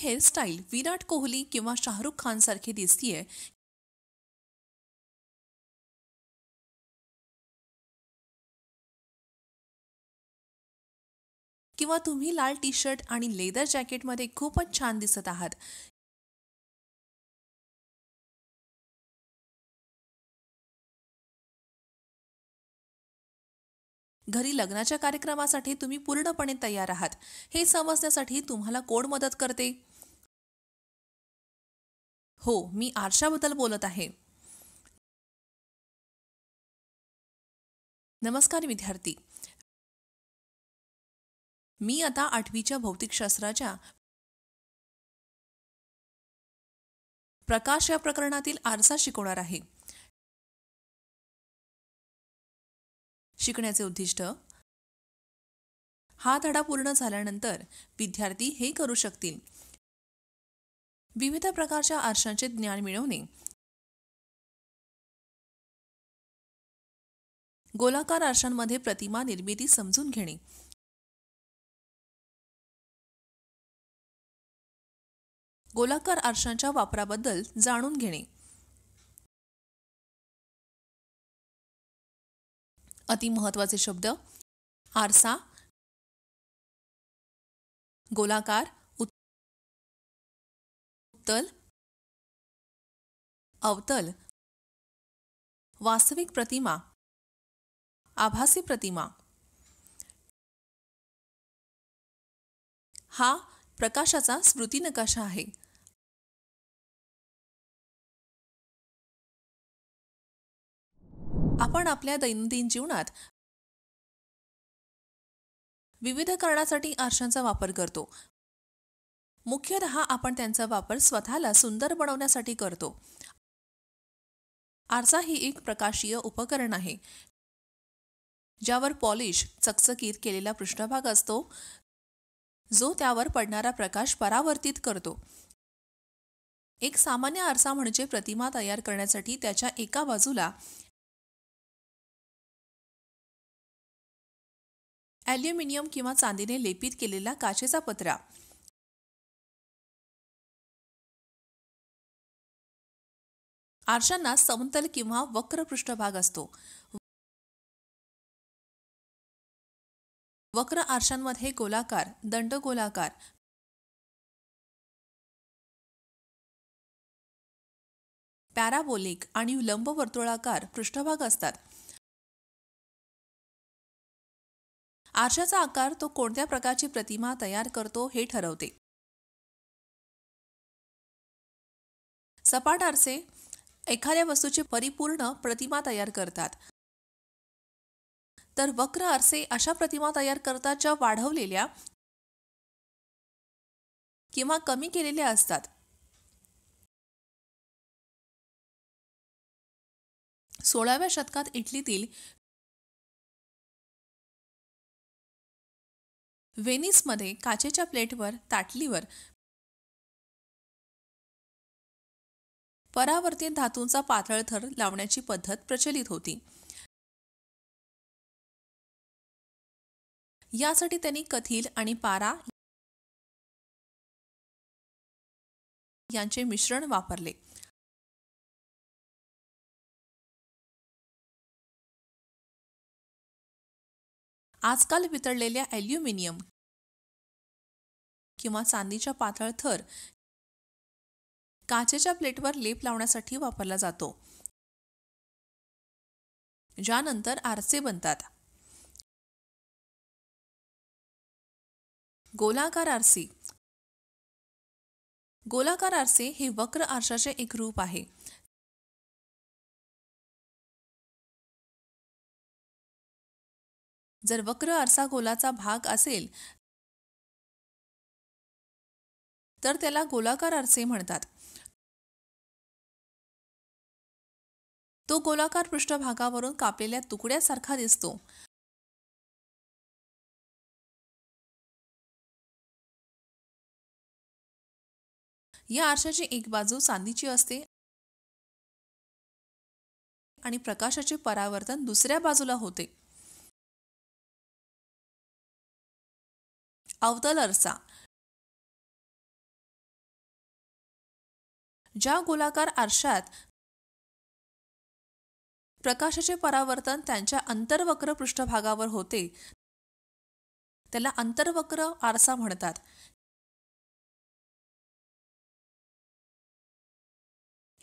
Hairstyle Virat Kohli किंवा शाहरुख खान सारखी दिसतीये किंवा तुम्ही लाल टी शर्ट आणि लेदर जॅकेटमध्ये खूपच छान दिसत आहात. घरी लग्नाच्या कार्यक्रमासाठी तुम्ही पूर्णपणे तयार आहात हे समजण्यासाठी तुम्हाला कोण मदत करते? हो, मी आरशाबद्दल बोलत आहे. नमस्कार विद्यार्थी. मी आता 8वीच्या भौतिकशास्त्राच्या प्रकाश या प्रकरणातील आरसा शिकवणार आहे. शिकण्याचे उद्दिष्ट: हा धडा पूर्ण झाल्यानंतर विद्यार्थी हे करू शकतील: विविध प्रकारच्या आरशांचे ज्ञान मिळवणे, गोलाकार आरशांमध्ये प्रतिमा निर्मिती समजून घेणे, गोलाकार आरशांच्या वापराबद्दल जाणून घेणे. अति महत्त्वाचे शब्द: आरसा, गोलाकार, उत्तल, अवतल, वास्तविक प्रतिमा, आभासी प्रतिमा. हा प्रकाशाचा स्मृती नकाशा आहे. आपण आपल्या दैनंदिन जीवनात विविध कारणासाठी आरशांचा वापर करतो. मुख्यतः आपण त्यांचा वापर स्वतःला सुंदर बनवण्यासाठी करतो. आरसा ही एक प्रकाशीय उपकरण आहे ज्यावर पॉलिश चकचकीत केलेला पृष्ठभाग असतो जो त्यावर पडणारा प्रकाश परावर्तित करतो. एक सामान्य आरसा म्हणजे प्रतिमा तयार करण्यासाठी त्याच्या एका बाजूला ॲल्युमिनियम किंवा चांदीने लेपित केलेला काचेचा पत्रा. आरशांना समतल किंवा वक्र पृष्ठभाग असतो. वक्र आरशांमध्ये गोलाकार, दंडगोलाकार, पॅराबोलिक आणि लंबवर्तुळाकार पृष्ठभाग असतात. आरशाचा आकार तो कोणत्या प्रकारची प्रतिमा तयार करतो हे ठरवते. सपाट आरसे एखाद्या वस्तूची परिपूर्ण प्रतिमा तयार करतात, तर वक्र आरसे अशा प्रतिमा तयार करतात ज्या वाढवलेल्या किंवा कमी केलेल्या असतात. सोळाव्या शतकात इटलीतील व्हेनिसमध्ये काचेच्या प्लेटवर ताटलीवर परावर्तित धातूंचा पातळ थर लावण्याची पद्धत प्रचलित होती. यासाठी त्यांनी कथील आणि पारा यांचे मिश्रण वापरले. आजकाल वितळलेल्या ॲल्युमिनियम किंवा चांदीच्या पातळ थर काचेच्या प्लेटवर लेप लावण्यासाठी वापरला जातो, ज्यानंतर आरसे बनतात. गोलाकार आरसे. गोलाकार आरसे हे वक्र आरशाचे एक रूप आहे. जर वक्र आरसा गोलाचा भाग असेल तर त्याला गोलाकार आरसे म्हणतात. तो गोलाकार पृष्ठभागावरून कापलेल्या तुकड्यासारखा दिसतो. या आरशाची एक बाजू चांदीची असते आणि प्रकाशाचे परावर्तन दुसऱ्या बाजूला होते. अवतल आरसा. ज्या गोलाकार आरशात प्रकाशाचे परावर्तन त्यांच्या अंतर्वक्र पृष्ठभागावर होते त्याला अंतर्वक्र आरसा म्हणतात.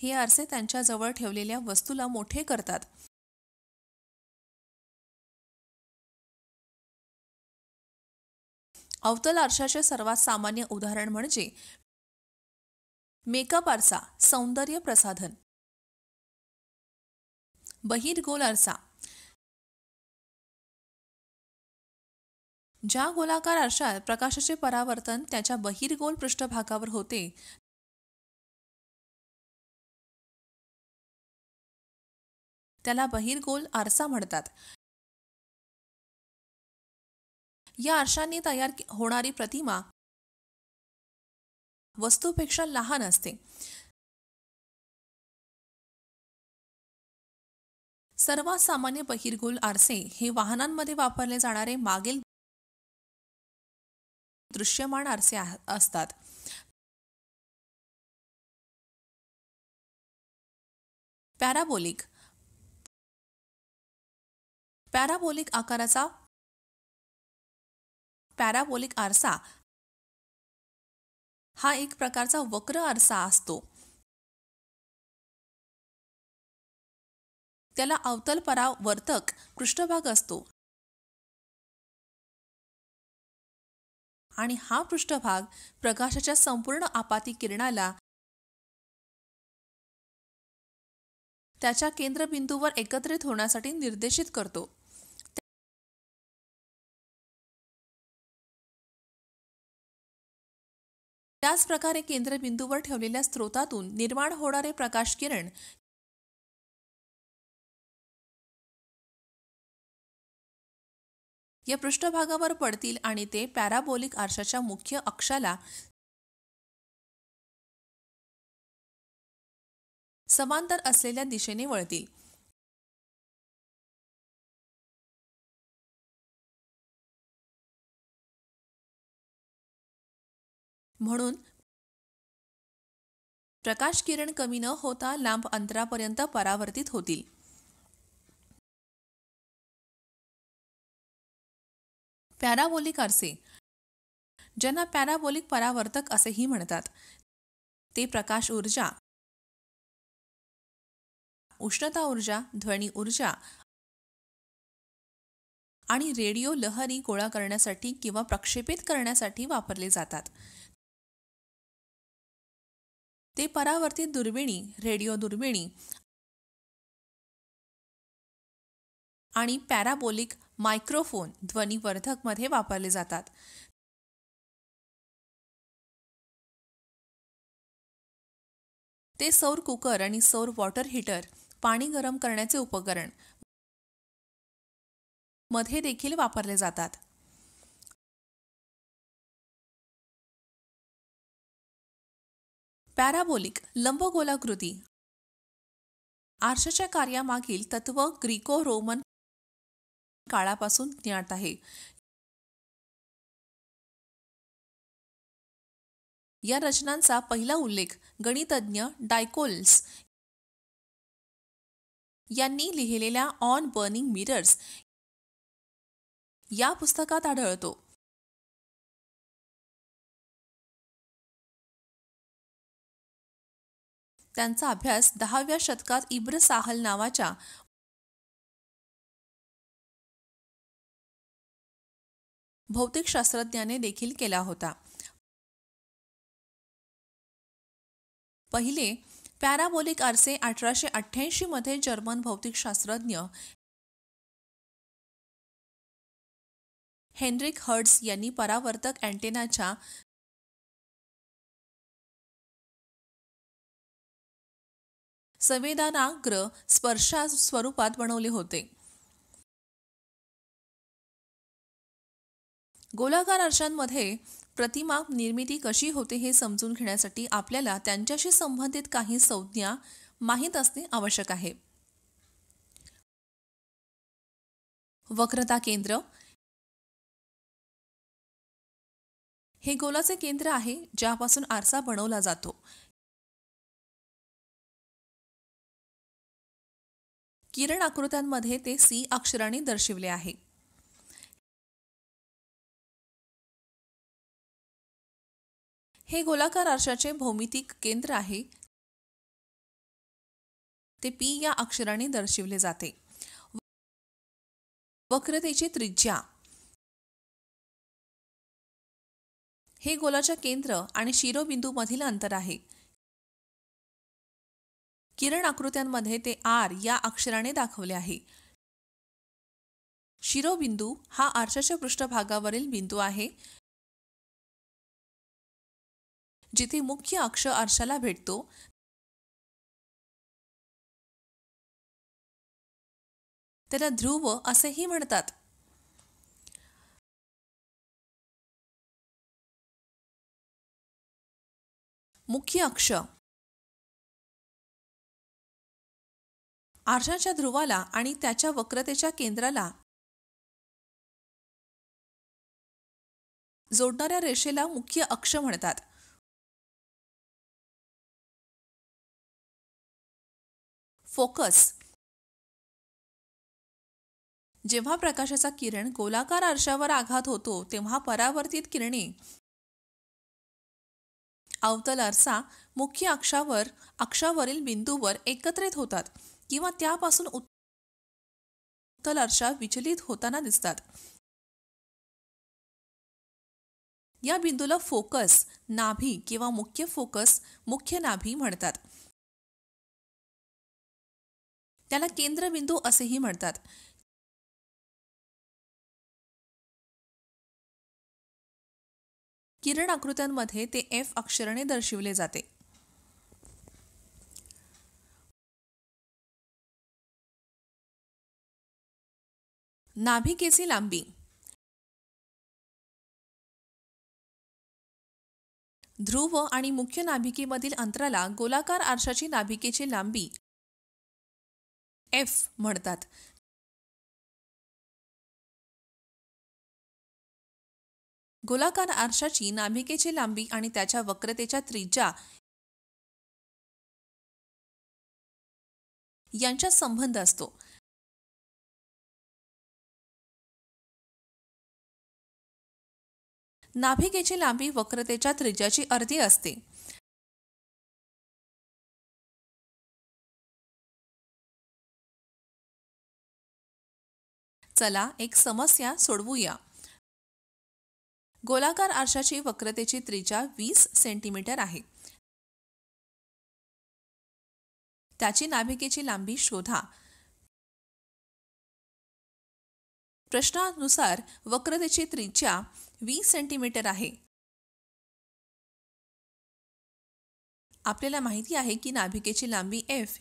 हे आरसे त्यांच्या जवळ ठेवलेल्या वस्तूला मोठे करतात. अवतल आरशाचे सर्वात सामान्य उदाहरण म्हणजे मेकअप आरसा, सौंदर्य प्रसाधन. बहिर्गोल आरसा, ज्या गोलाकार आरशात प्रकाशाचे परावर्तन त्याच्या बहिर्गोल पृष्ठभागावर होते त्याला बहिर्गोल आरसा म्हणतात. या आरशांनी तयार होणारी प्रतिमा वस्तूपेक्षा लहान असते. सर्वात सामान्य बहिर्गोल आरसे हे वाहनांमध्ये वापरले जाणारे मागील दृश्यमान आरसे असतात. पॅराबोलिक आकाराचा पॅराबोलिक आरसा हा एक प्रकारचा वक्र आरसा असतो. त्याला अवतल परावर्तक पृष्ठभाग असतो आणि हा पृष्ठभाग प्रकाशाच्या संपूर्ण आपाती किरणाला त्याच्या केंद्रबिंदूवर एकत्रित होण्यासाठी निर्देशित करतो. त्याच प्रकारे केंद्रबिंदूवर ठेवलेल्या स्रोतातून निर्माण होणारे प्रकाश किरण या पृष्ठभागावर पडतील आणि ते पॅराबोलिक आरशाच्या मुख्य अक्षाला समांतर असलेल्या दिशेने वळतील. म्हणून प्रकाश किरण कमी न होता लांब अंतरापर्यंत परावर्तित होतील. पॅराबोलिक आरसे, ज्यांना पॅराबोलिक परावर्तक असेही म्हणतात, ते प्रकाश ऊर्जा, उष्णता ऊर्जा, ध्वनी ऊर्जा आणि रेडिओ लहरी गोळा करण्यासाठी किंवा प्रक्षेपित करण्यासाठी वापरले जातात. ते परावर्तित दुर्बिणी, रेडिओ दुर्बिणी आणि पॅराबोलिक मायक्रोफोन ध्वनिवर्धक मध्ये वापरले जातात. ते सौर कुकर आणि सौर वॉटर हीटर, पाणी गरम करण्याचे उपकरण मध्ये देखील वापरले जातात. पॅराबोलिक लंबगोलाकृती आरशाच्या कार्यामागील तत्व ग्रीको रोमन काळापासून ज्ञात आहे. या रचनांचा पहिला उल्लेख गणितज्ञ डायकोल्स यांनी लिहिलेल्या ऑन बर्निंग मिरर्स या पुस्तकात आढळतो. त्यांचा अभ्यास 10व्या शतकात इब्न साहल नावाच्या भौतिकशास्त्रज्ञाने देखील केला होता. पहिले पॅराबोलिक आरसे 1888 मध्ये जर्मन भौतिकशास्त्रज्ञ हेनरिक हर्ट्झ यांनी परावर्तक अँटेनाच्या संवेदनाग्र स्पर्शा स्वरूपात बनवले होते. गोलाकार आरशांमध्ये प्रतिमा निर्मिती कशी होते हे समजून घेण्यासाठी आपल्याला त्यांच्याशी संबंधित काही संज्ञा माहीत असणे आवश्यक आहे. वक्रता केंद्र हे गोलाचे केंद्र आहे ज्यापासून आरसा बनवला जातो. किरण आकृत्यांमध्ये ते सी अक्षराने दर्शविले आहे. हे गोलाकार आरशाचे भौमितिक केंद्र आहे. ते पी या अक्षराने दर्शविले जाते. वक्रतेची त्रिज्या हे गोलाच्या केंद्र आणि शिरोबिंदूमधील अंतर आहे. किरण आकृत्यांमध्ये ते आर या अक्षराने दाखवले आहे. शिरोबिंदू हा आरशाच्या पृष्ठभागावरील बिंदू आहे, जिथे मुख्य अक्ष आरशाला भेटतो. त्याला ध्रुव असेही म्हणतात. मुख्य अक्ष आरशाच्या ध्रुवाला आणि त्याच्या वक्रतेच्या केंद्राला जोडणाऱ्या रेषेला मुख्य अक्ष म्हणतात. फोकस जेव्हा प्रकाशाचा किरण गोलाकार आरशावर आघात होतो तेव्हा परावर्तित किरणे अवतल आरसा मुख्य अक्षावरील बिंदूवर एकत्रित होतात किंवा त्यापासून उत्तल आरसा विचलित होताना दिसतात. या बिंदूला फोकस, नाभी किंवा मुख्य फोकस, मुख्य नाभी म्हणतात. त्याला केंद्रबिंदू असेही म्हणतात. किरण आकृत्यांमध्ये ते एफ अक्षराने दर्शविले जाते. नाभिकेची लांबी ध्रुव आणि मुख्य नाभिकेमधील अंतराला गोलाकार आरशाची नाभिकेची लांबी एफ म्हणतात. गोलाकार आरशाची नाभिकेची लांबी आणि त्याच्या वक्रतेच्या त्रिज्या यांच्यात संबंध असतो. नाभिकेची लांबी वक्रतेच्या त्रिज्याची अर्धी असते. चला एक समस्या सोडवूया. गोलाकार आरशाची वक्रतेची त्रिज्या 20 सेंटीमीटर आहे. त्याची नाभिकेची लांबी शोधा. प्रश्नानुसार वक्रतेची त्रिज्या 20 सेंटीमीटर आहे. आपल्याला माहिती आहे की नाभिकेची लांबी एफ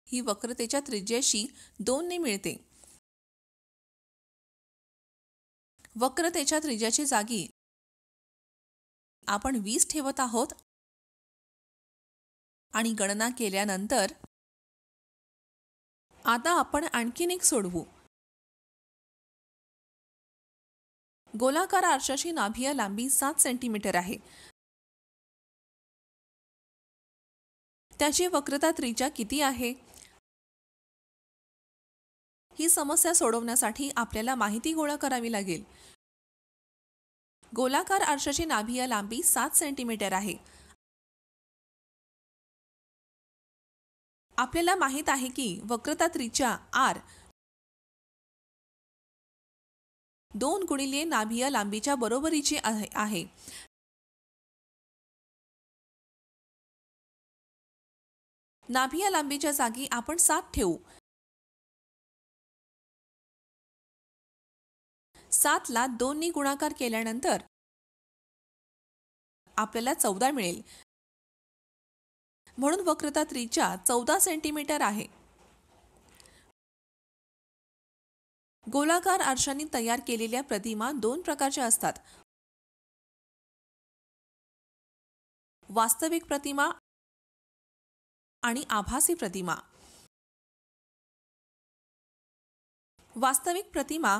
ही वक्रतेच्या त्रिज्येशी 2 ने मिळते. वक्रतेच्या त्रिज्याची जागी आपण 20 ठेवत आहोत आणि गणना केल्यानंतर आता आपण आणखीन एक सोडवू. गोलाकार आरशाची नाभीय लांबी 7 सेंटीमीटर आहे. त्याची वक्रता त्रिज्या किती आहे? ही समस्या सोडवण्यासाठी आपल्याला माहिती गोळा करावी लागेल. गोलाकार आरशाची नाभीय लांबी 7 सेंटीमीटर आहे. आपल्याला माहित आहे की वक्रता त्रिज्या आर 2 गुणिले नाभीय लांबीच्या बरोबरीची आहे. नाभीय लांबीच्या जागी आपण 7 ठेवू. 7 ला 2 ने गुणाकार केल्यानंतर आपल्याला 14 मिळेल. म्हणून वक्रता त्रिज्या 14 सेंटीमीटर आहे. गोलाकार आरशाने तयार केलेल्या प्रतिमा 2 प्रकारच्या असतात. वास्तविक प्रतिमा आणि आभासी प्रतिमा. वास्तविक प्रतिमा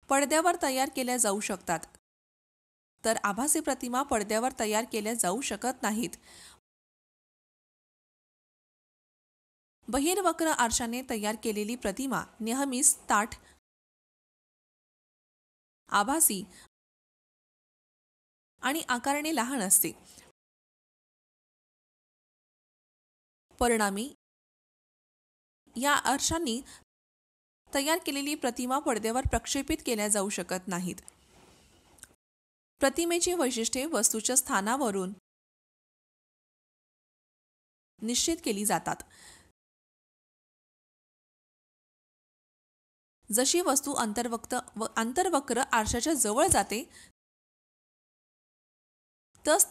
पडद्यावर तयार केल्या जाऊ शकतात, तर आभासी प्रतिमा पडद्यावर तयार केल्या जाऊ शकत नाहीत. बहिर्वक्र आरशाने तयार केलेली प्रतिमा नेहमीच ताठ, आभासी आणि आकाराने लहान असते. परिणामी या आरशांनी तयार केलेली प्रतिमा पडद्यावर प्रक्षेपित केल्या जाऊ शकत नाहीत. प्रतिमेची वैशिष्ट्ये वस्तूच्या स्थानावरून निश्चित केली जातात. जशी वस्तू अंतर्वक्र आरशाच्या जवळ जाते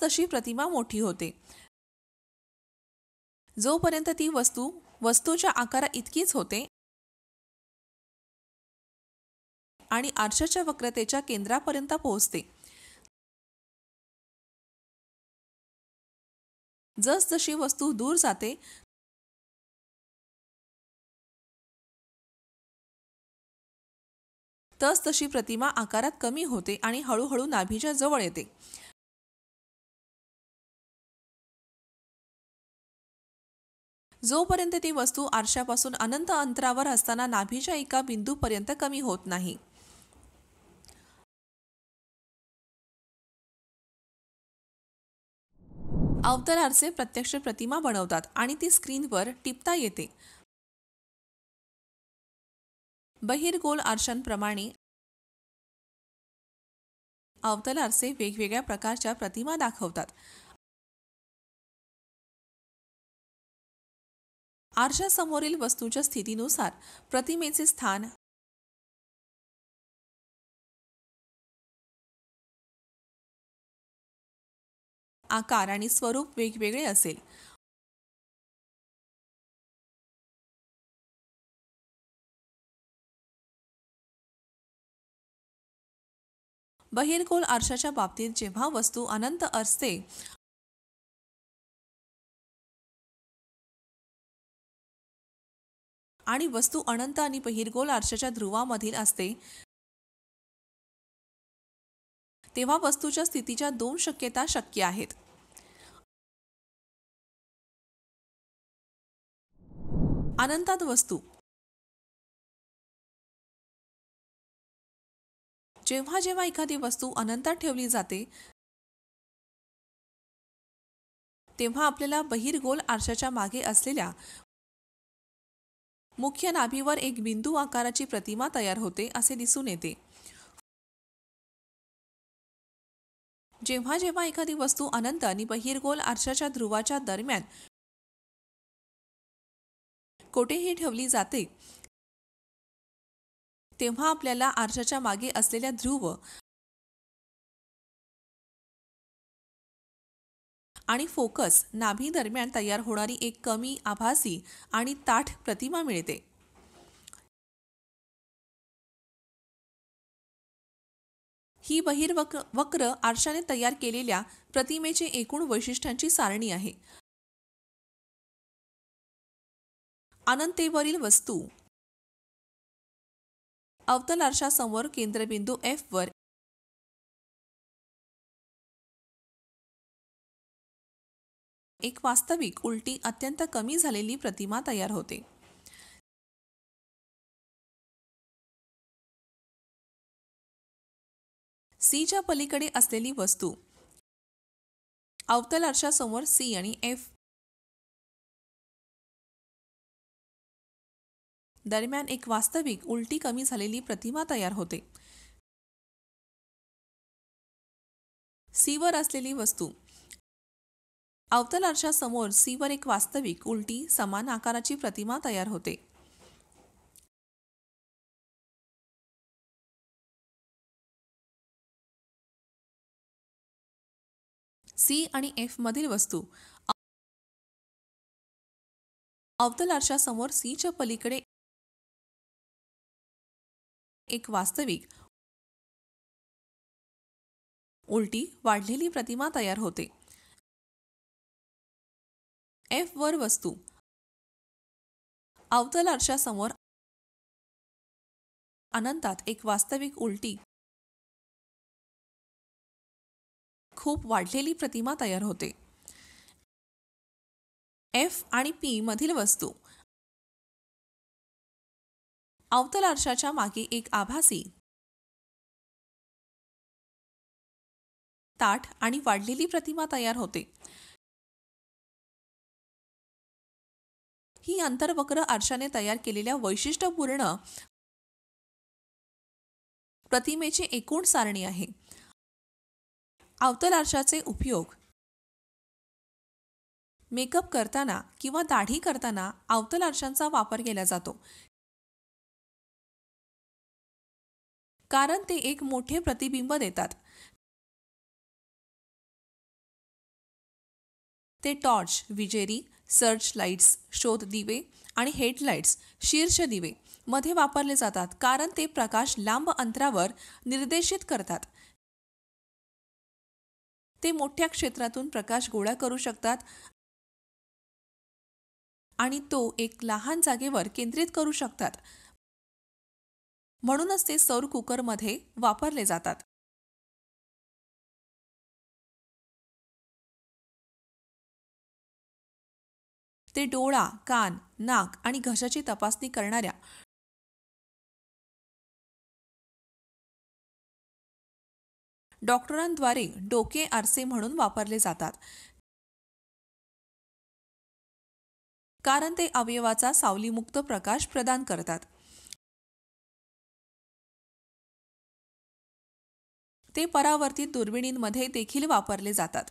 तशी प्रतिमा मोठी होते. जोपर्यंत ती वस्तूच्या आकारा इतकीच होते आणि आरशाच्या वक्रतेच्या केंद्रापर्यंत पोहोचते. जसजशी वस्तू दूर जाते तशी प्रतिमा आकारात कमी होते आणि हळूहळू नाभीच्या जवळ येते. जोपर्यंत ती वस्तू आरशापासून अनंत अंतरावर असताना नाभीच्या एका बिंदूपर्यंत कमी होत नाही. अवतल आरसे प्रत्यक्ष प्रतिमा बनवतात आणि ती स्क्रीनवर टिपता येते. बहिर्गोल आरशांप्रमाणे अवतल आरसे वेगवेगळ्या प्रकारच्या प्रतिमा दाखवतात. आरशासमोरील वस्तूच्या स्थितीनुसार प्रतिमेचे स्थान, आकार आणि स्वरूप वेगवेगळे असेल. बहिर्गोल आरशाच्या बाबतीत जेव्हा वस्तू अनंत असते आणि वस्तू अनंत आणि बहिर्गोल आरशाच्या ध्रुवामधील असते तेव्हा वस्तूच्या स्थितीच्या दोन शक्यता शक्य आहेत. अनंतात वस्तू जेव्हा जेव्हा एखादी वस्तू अनंतात ठेवली जाते तेव्हा आपल्याला बहिर्गोल आरशाच्या मागे असलेल्या मुख्य नाभीवर एक बिंदू आकाराची प्रतिमा तयार होते असे दिसून येते. जेव्हा जेव्हा एखादी वस्तू अनंत आणि बहिर्गोल आरशाच्या ध्रुवाच्या दरम्यान कोठेही ठेवली जाते तेव्हा आपल्याला आरशाच्या मागे असलेल्या ध्रुव आणि फोकस नाभी दरम्यान तयार होणारी एक कमी, आभासी आणि ताठ प्रतिमा मिळते. ही बहिर्वक्र आरशाने तयार केलेल्या प्रतिमेची एकूण वैशिष्ट्यांची सारणी आहे. अनंतेवरील वस्तू अवतल आरशासमोर केंद्रबिंदू F वर एक वास्तविक उलटी अत्यंत कमी झालेली प्रतिमा तयार होते. Cच्या पलीकडे असलेली वस्तू अवतल आरशासमोर C आणि F दरम्यान एक वास्तविक उलटी कमी झालेली प्रतिमा तयार होते. C वर असलेली वस्तू अवतल आरशासमोर C वर एक वास्तविक उलटी समान आकाराची प्रतिमा तयार होते. C आणि F मधील वस्तू अवतल आरशासमोर C च्या पलीकडे एक वास्तविक उलटी वाढलेली प्रतिमा तयार होते. F वर वस्तू अवतल आरशासमोर अनंतात एक वास्तविक उलटी खूप वाढलेली प्रतिमा तयार होते. F आणि P मधील वस्तू अवतल आरशाच्या मागे एक आभासी ताठ आणि वाढलेली प्रतिमा तयार होते. ही अंतर्वक्र आरशाने तयार केलेल्या वैशिष्ट्यपूर्ण प्रतिमेची एकूण सारणी आहे. अवतल आरशाचे उपयोग मेकअप करताना किंवा दाढी करताना अवतल आरशांचा वापर केला जातो, कारण ते एक मोठे प्रतिबिंब देतात. ते टॉर्च, विजेरी, सर्च लाईट्स, शोध दिवे आणि हेडलाईट्स, शीर्ष दिवे मध्ये वापरले जातात, कारण ते प्रकाश लांब अंतरावर निर्देशित करतात. ते मोठ्या क्षेत्रातून प्रकाश गोळा करू शकतात आणि तो एक लहान जागेवर केंद्रित करू शकतात. म्हणूनच ते सौर कुकरमध्ये वापरले जातात. ते डोळा, कान, नाक आणि घशाची तपासणी करणाऱ्या डॉक्टरांद्वारे डोके आरसे म्हणून वापरले जातात, कारण ते अवयवाचा सावलीमुक्त प्रकाश प्रदान करतात. ते परावर्तित दुर्बिणींमध्ये देखील वापरले जातात.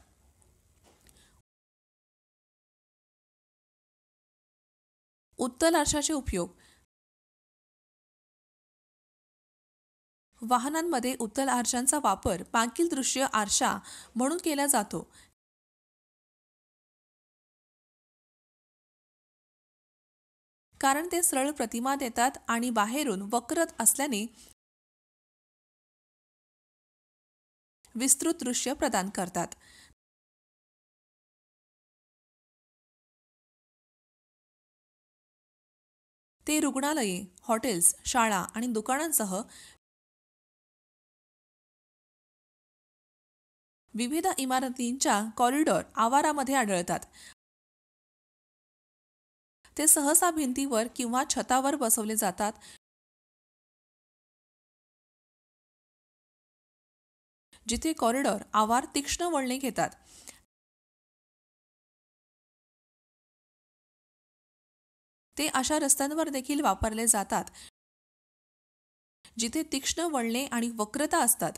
उत्तल आरशाचे उपयोग वाहनांमध्ये उत्तल आरशांचा वापर मागील दृश्य आरशा म्हणून केला जातो, कारण ते सरळ प्रतिमा देतात आणि बाहेरून वक्रत असल्याने विस्तृत दृश्य प्रदान करतात. ते रुग्णालये, हॉटेल्स, शाळा आणि दुकानांसह विविध इमारतींच्या कॉरिडॉर आवारामध्ये आढळतात. ते सहसा भिंतीवर किंवा छतावर बसवले जातात, जिथे कॉरिडॉर आवार तीक्ष्ण वळणे घेतात. ते अशा रस्त्यांवर देखील वापरले जातात जिथे तीक्ष्ण वळणे आणि वक्रता असतात.